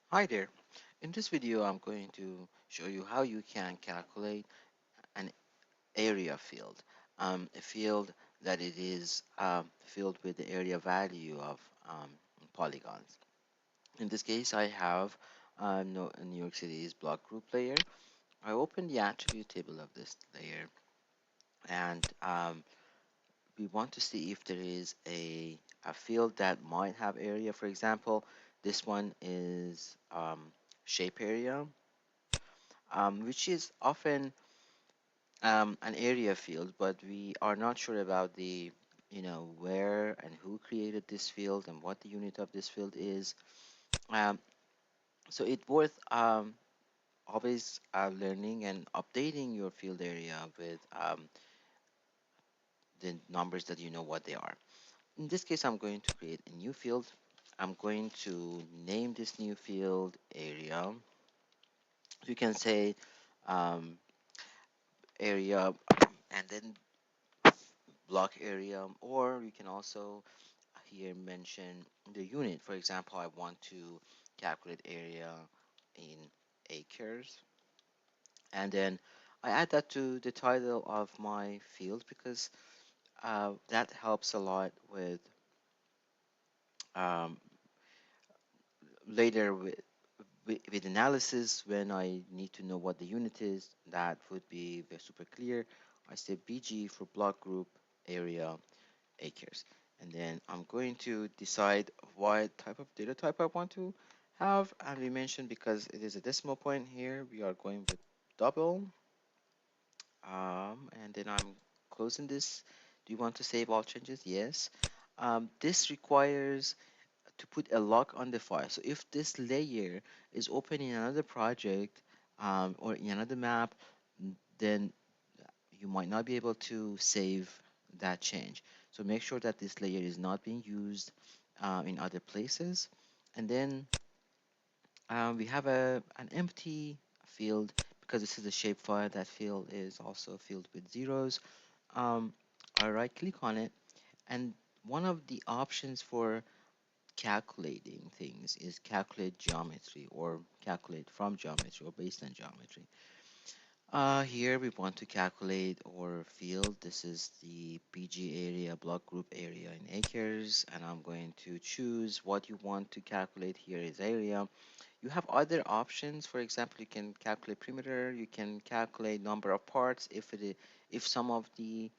Hi there. In this video, I'm going to show you how you can calculate an area field, a field that it is filled with the area value of polygons. In this case, I have New York City's block group layer. I open the attribute table of this layer, and we want to see if there is a field that might have area. For example, this one is shape area, which is often an area field, but we are not sure about the, where and who created this field and what the unit of this field is. Um, so it's worth always learning and updating your field area with the numbers that you know what they are. In this case, I'm going to create a new field. I'm going to name this new field area. You can say um, area and then block area, or you can also here mention the unit. For example, I want to calculate area in acres, and then I add that to the title of my field because that helps a lot with um, later with analysis when I need to know what the unit is. That would be super clear. I say BG for block group area acres. And then I'm going to decide what type of data type I want to have. And we mentioned because it is a decimal point here, we are going with double. And then I'm closing this. Do you want to save all changes? Yes. This requires to put a lock on the file. So if this layer is open in another project or in another map, then you might not be able to save that change. So make sure that this layer is not being used in other places. And then we have an empty field because this is a shapefile. That field is also filled with zeros. Um, I right click on it, and one of the options for calculating things is calculate geometry or calculate from geometry or based on geometry. Here we want to calculate our field. This is the PG area, block group area in acres, and I'm going to choose what you want to calculate. Here is area. You have other options. For example, you can calculate perimeter. You can calculate number of parts if some of the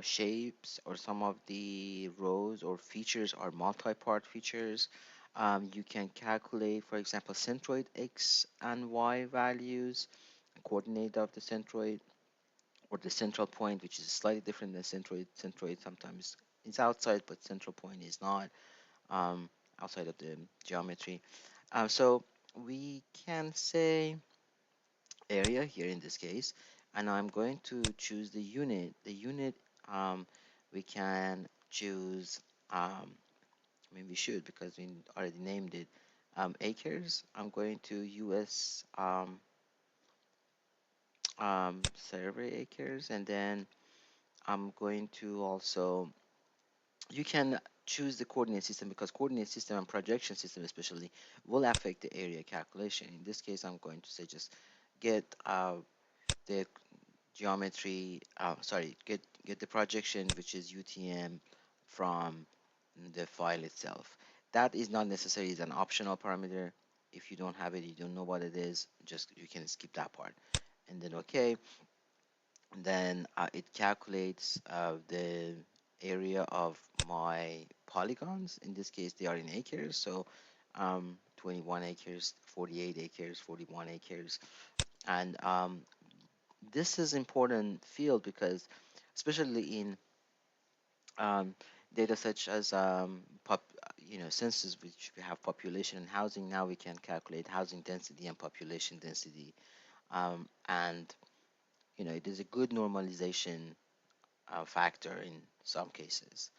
shapes or some of the rows or features are multi-part features. You can calculate, for example, centroid x and y values, coordinate of the centroid or the central point, which is slightly different than centroid. Centroid sometimes is outside, but central point is not um, outside of the geometry. So we can say area here in this case, and I'm going to choose the unit. The unit we can choose, I mean we should because we already named it, acres. I'm going to US survey acres, and then I'm going to also, you can choose the coordinate system because coordinate system and projection system especially will affect the area calculation. In this case, I'm going to say just get the geometry, sorry, get the projection, which is UTM from the file itself. That is not necessary, it's an optional parameter. If you don't have it, you don't know what it is, just you can skip that part. And then okay, then it calculates the area of my polygons. In this case, they are in acres, so 21 acres, 48 acres, 41 acres. And this is important field because especially in um, data such as census, which we have population and housing, now we can calculate housing density and population density. And it is a good normalization factor in some cases.